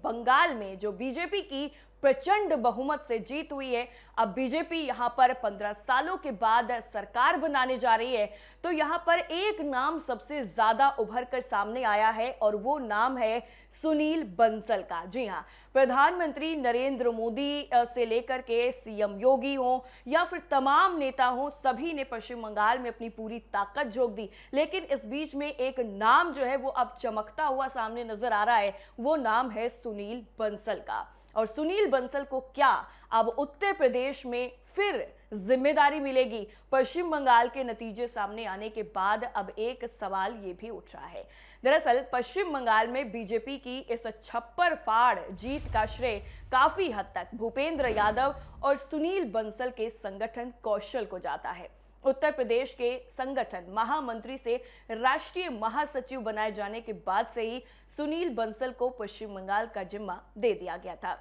बंगाल में जो बीजेपी की प्रचंड बहुमत से जीत हुई है, अब बीजेपी यहां पर 15 सालों के बाद सरकार बनाने जा रही है, तो यहां पर एक नाम सबसे ज्यादा उभर कर सामने आया है और वो नाम है सुनील बंसल का। जी हां, प्रधानमंत्री नरेंद्र मोदी से लेकर के सीएम योगी हो या फिर तमाम नेता हो, सभी ने पश्चिम बंगाल में अपनी पूरी ताकत झोंक दी। लेकिन इस बीच में एक नाम जो है वो अब चमकता हुआ सामने नजर आ रहा है, वो नाम है सुनील बंसल का। और सुनील बंसल को क्या अब उत्तर प्रदेश में फिर जिम्मेदारी मिलेगी? पश्चिम बंगाल के नतीजे सामने आने के बाद अब एक सवाल ये भी उठ रहा है। दरअसल पश्चिम बंगाल में बीजेपी की इस छप्पर फाड़ जीत का श्रेय काफी हद तक भूपेंद्र यादव और सुनील बंसल के संगठन कौशल को जाता है। उत्तर प्रदेश के संगठन महामंत्री से राष्ट्रीय महासचिव बनाए जाने के बाद से ही सुनील बंसल को पश्चिम बंगाल का जिम्मा दे दिया गया था।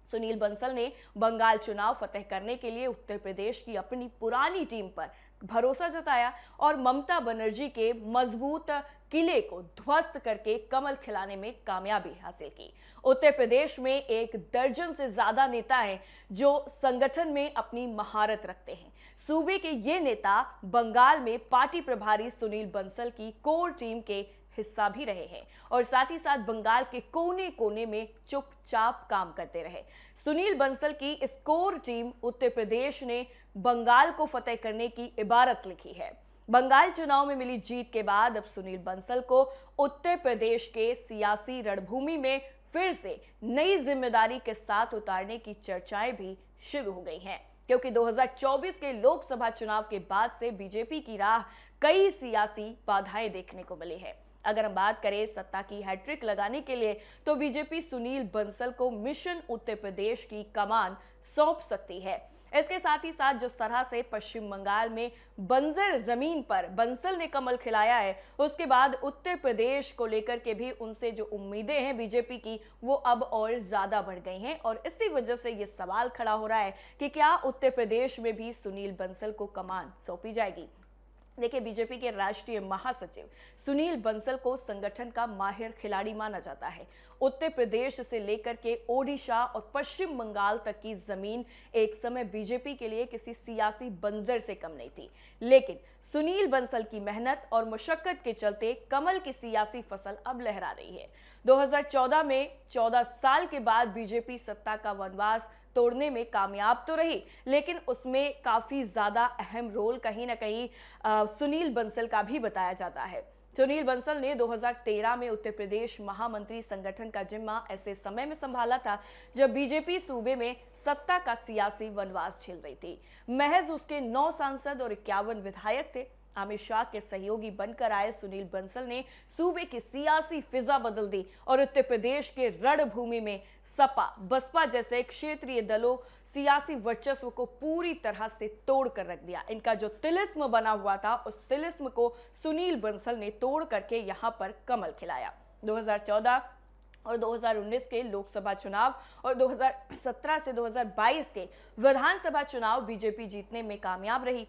सुनील बंसल ने बंगाल चुनाव फतेह करने के लिए उत्तर प्रदेश की अपनी पुरानी टीम पर भरोसा जताया और ममता बनर्जी के मजबूत किले को ध्वस्त करके कमल खिलाने में कामयाबी हासिल की। उत्तर प्रदेश में 1 दर्जन से ज्यादा नेता हैं जो संगठन में अपनी महारत रखते हैं। सूबे के ये नेता बंगाल में पार्टी प्रभारी सुनील बंसल की कोर टीम के हिस्सा भी रहे हैं और साथ ही साथ बंगाल के कोने कोने में चुपचाप काम करते रहे। सुनील बंसल की इस कोर टीम उत्तर प्रदेश ने बंगाल को फतेह करने की इबारत लिखी है। बंगाल चुनाव में मिली जीत के बाद अब सुनील बंसल को उत्तर प्रदेश के सियासी रणभूमि में फिर से नई जिम्मेदारी के साथ उतारने की चर्चाएं भी शुरू हो गई हैं, क्योंकि 2024 के लोकसभा चुनाव के बाद से बीजेपी की राह कई सियासी बाधाएं देखने को मिली है। अगर हम बात करें सत्ता की हैट्रिक लगाने के लिए, तो बीजेपी सुनील बंसल को मिशन उत्तर प्रदेश की कमान सौंप सकती है। इसके साथ ही साथ जिस तरह से पश्चिम बंगाल में बंजर जमीन पर बंसल ने कमल खिलाया है, उसके बाद उत्तर प्रदेश को लेकर के भी उनसे जो उम्मीदें हैं बीजेपी की, वो अब और ज्यादा बढ़ गई हैं और इसी वजह से ये सवाल खड़ा हो रहा है कि क्या उत्तर प्रदेश में भी सुनील बंसल को कमान सौंपी जाएगी। देखिए, बीजेपी के राष्ट्रीय महासचिव सुनील बंसल को संगठन का माहिर खिलाड़ी माना जाता है। उत्तर प्रदेश से लेकर के ओडिशा और पश्चिम बंगाल तक की जमीन एक समय बीजेपी के लिए किसी सियासी बंजर से कम नहीं थी, लेकिन सुनील बंसल की मेहनत और मशक्कत के चलते कमल की सियासी फसल अब लहरा रही है। 2014 में 14 साल के बाद बीजेपी सत्ता का वनवास तोड़ने में कामयाब तो रही, लेकिन उसमें काफी ज्यादा अहम रोल कहीं ना कहीं सुनील बंसल का भी बताया जाता है। सुनील बंसल ने 2013 में उत्तर प्रदेश महामंत्री संगठन का जिम्मा ऐसे समय में संभाला था जब बीजेपी सूबे में सत्ता का सियासी वनवास झेल रही थी। महज उसके 9 सांसद और 51 विधायक थे। अमित शाह के सहयोगी बनकर आए सुनील बंसल ने सूबे की सियासी फिजा बदल दी और उत्तर प्रदेश के रणभूमि में सपा बसपा जैसे क्षेत्रीय दलों सियासी वर्चस्व को पूरी तरह से तोड़ कर रख दिया। इनका जो तिलिस्म बना हुआ था, उस तिलिस्म को सुनील बंसल ने तोड़ करके यहां पर कमल खिलाया। 2014 और 2019 के लोकसभा चुनाव और 2017 से 2022 के विधानसभा चुनाव बीजेपी जीतने में कामयाब रही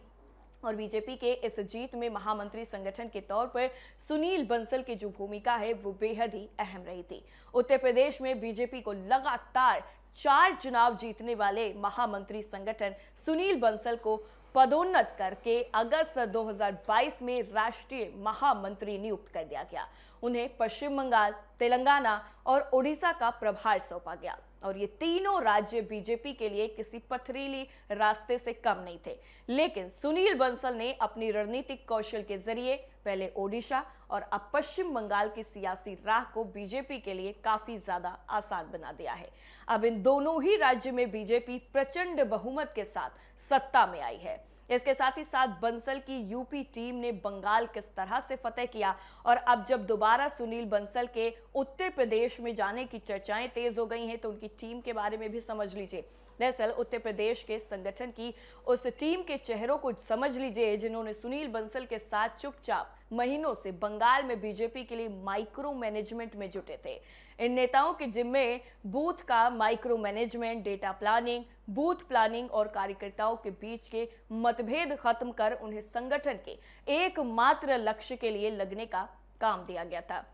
और बीजेपी के इस जीत में महामंत्री संगठन के तौर पर सुनील बंसल की जो भूमिका है वो बेहद ही अहम रही थी। उत्तर प्रदेश में बीजेपी को लगातार 4 चुनाव जीतने वाले महामंत्री संगठन सुनील बंसल को पदोन्नत करके अगस्त 2022 में राष्ट्रीय महामंत्री नियुक्त कर दिया गया। उन्हें पश्चिम बंगाल, तेलंगाना और ओडिशा का प्रभार सौंपा गया और ये तीनों राज्य बीजेपी के लिए किसी पथरीली रास्ते से कम नहीं थे। लेकिन सुनील बंसल ने अपनी रणनीतिक कौशल के जरिए पहले ओडिशा और अब पश्चिम बंगाल की सियासी राह को बीजेपी के लिए काफी ज्यादा आसान बना दिया है। अब इन दोनों ही राज्य में बीजेपी प्रचंड बहुमत के साथ सत्ता में आई है। इसके साथ ही साथ बंसल की यूपी टीम ने बंगाल किस तरह से फतेह किया और अब जब दोबारा सुनील बंसल के उत्तर प्रदेश में जाने की चर्चाएं तेज हो गई हैं, तो उनकी टीम के बारे में भी समझ लीजिए। दरअसल उत्तर प्रदेश के संगठन की उस टीम के चेहरों को समझ लीजिए जिन्होंने सुनील बंसल के साथ चुपचाप महीनों से बंगाल में बीजेपी के लिए माइक्रो मैनेजमेंट में जुटे थे। इन नेताओं के जिम्मे बूथ का micro management, data planning, booth planning और कार्यकर्ताओं के बीच के मतभेद खत्म कर उन्हें संगठन के एकमात्र लक्ष्य के लिए लगने का काम दिया गया था।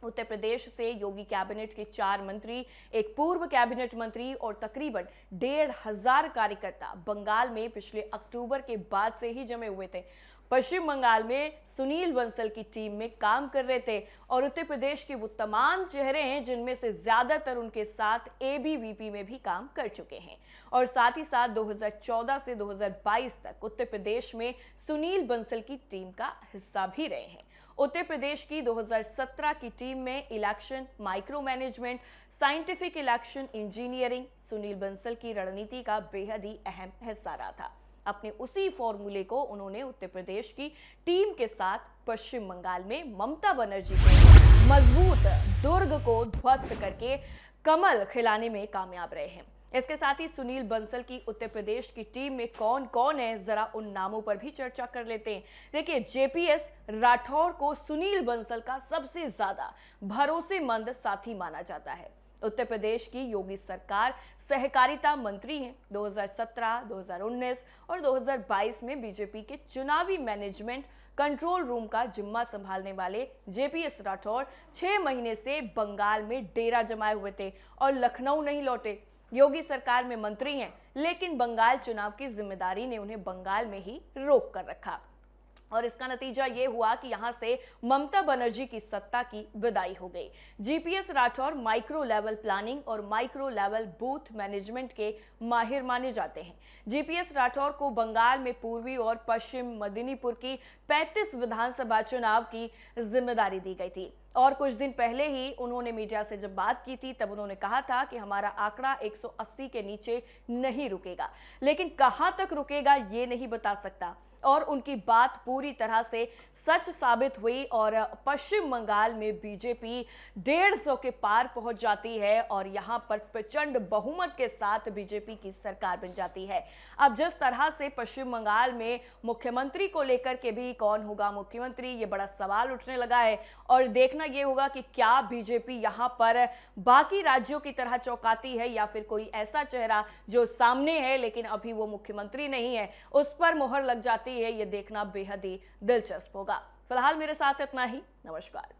उत्तर प्रदेश से योगी कैबिनेट के 4 मंत्री, एक पूर्व कैबिनेट मंत्री और तकरीबन 1,500 कार्यकर्ता बंगाल में पिछले अक्टूबर के बाद से ही जमे हुए थे। पश्चिम बंगाल में सुनील बंसल की टीम में काम कर रहे थे और उत्तर प्रदेश के वो तमाम चेहरे हैं जिनमें से ज्यादातर उनके साथ एबीवीपी में भी काम कर चुके हैं और साथ ही साथ 2014 से 2022 तक उत्तर प्रदेश में सुनील बंसल की टीम का हिस्सा भी रहे हैं। उत्तर प्रदेश की 2017 की टीम में election, micro management, scientific election engineering Sunil Bansal की रणनीति का बेहद ही अहम हिस्सा रहा था। अपने उसी फॉर्मूले को उन्होंने उत्तर प्रदेश की टीम के साथ पश्चिम बंगाल में ममता बनर्जी के मजबूत दुर्ग को ध्वस्त करके कमल खिलाने में कामयाब रहे हैं। इसके साथ ही सुनील बंसल की उत्तर प्रदेश की टीम में कौन कौन है, जरा उन नामों पर भी चर्चा कर लेते हैं। देखिए, जेपीएस राठौर को सुनील बंसल का सबसे ज्यादा भरोसेमंद साथी माना जाता है। उत्तर प्रदेश की योगी सरकार सहकारिता मंत्री हैं। 2017, 2019 और 2022 में बीजेपी के चुनावी मैनेजमेंट कंट्रोल रूम का जिम्मा संभालने वाले जेपीएस राठौर 6 महीने से बंगाल में डेरा जमाए हुए थे और लखनऊ नहीं लौटे। योगी सरकार में मंत्री हैं, लेकिन बंगाल चुनाव की जिम्मेदारी ने उन्हें बंगाल में ही रोक कर रखा और इसका नतीजा ये हुआ कि यहां से ममता बनर्जी की सत्ता की विदाई हो गई। GPS Rathore micro level planning और माइक्रो लेवल बूथ मैनेजमेंट के माहिर माने जाते हैं। जीपीएस राठौर को बंगाल में पूर्वी और पश्चिम मेदिनीपुर की 35 विधानसभा चुनाव की जिम्मेदारी दी गई थी और कुछ दिन पहले ही उन्होंने मीडिया से जब बात की थी तब उन्होंने कहा था कि हमारा आंकड़ा 180 के नीचे नहीं रुकेगा, लेकिन कहां तक रुकेगा ये नहीं बता सकता और उनकी बात पूरी तरह से सच साबित हुई और पश्चिम बंगाल में बीजेपी 150 के पार पहुंच जाती है और यहां पर प्रचंड बहुमत के साथ बीजेपी की सरकार बन जाती है। अब जिस तरह से पश्चिम बंगाल में मुख्यमंत्री को लेकर के भी कौन होगा मुख्यमंत्री, ये बड़ा सवाल उठने लगा है और देखना ये होगा कि क्या बीजेपी यहां पर बाकी राज्यों की तरह चौंकाती है या फिर कोई ऐसा चेहरा जो सामने है लेकिन अभी वो मुख्यमंत्री नहीं है उस पर मोहर लग जाती है। ये देखना बेहद ही दिलचस्प होगा। फिलहाल मेरे साथ इतना ही। नमस्कार।